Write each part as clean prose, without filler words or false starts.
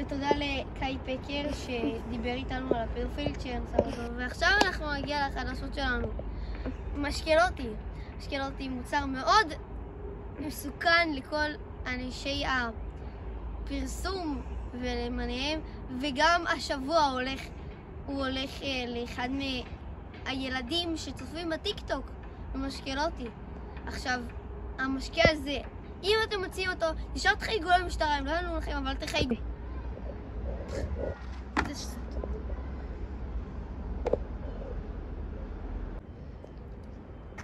ותודה לקאי פקר שדיבר איתנו על הפדופילית שנסה אותו. ועכשיו אנחנו נגיע לחדשות שלנו. משקלוטי. משקלוטי מוצר מאוד מסוכן לכל אנשי הפרסום ולמניהם, וגם השבוע הוא הולך לאחד מהילדים שצופים בטיקטוק במשקלוטי. עכשיו, המשקה הזה, אם אתם מציעים אותו, נשאר תחייגו למשטרה, הם לא יענו לכם, אבל תחייגו.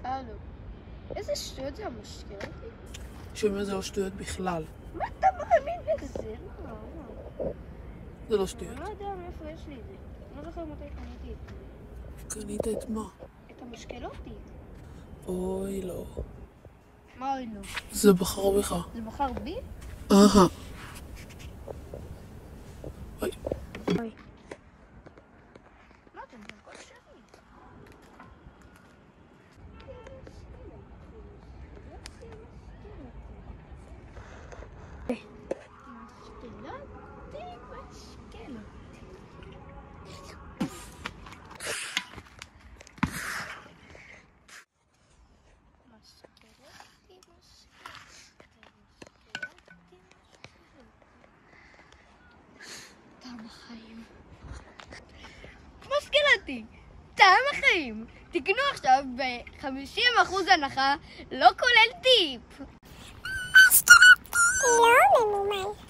הלו, איזה שטויות זה המשקלוטי? שומע, זה לא שטויות בכלל. מה אתה מאמין בזה? זה לא שטויות. אני לא יודע מאיפה יש לי את זה. אני לא זוכר מתי קניתי את זה. קנית את מה? את המשקלוטי. אוי לא. מה אוי לא? זה בחר בך. זה בחר בי? אהה. אוי. אוי. מה אתם זה הכל שלי? משקלוטי, טעם החיים. תקנו עכשיו ב-50% הנחה, לא כולל טיפ. לא ממומן.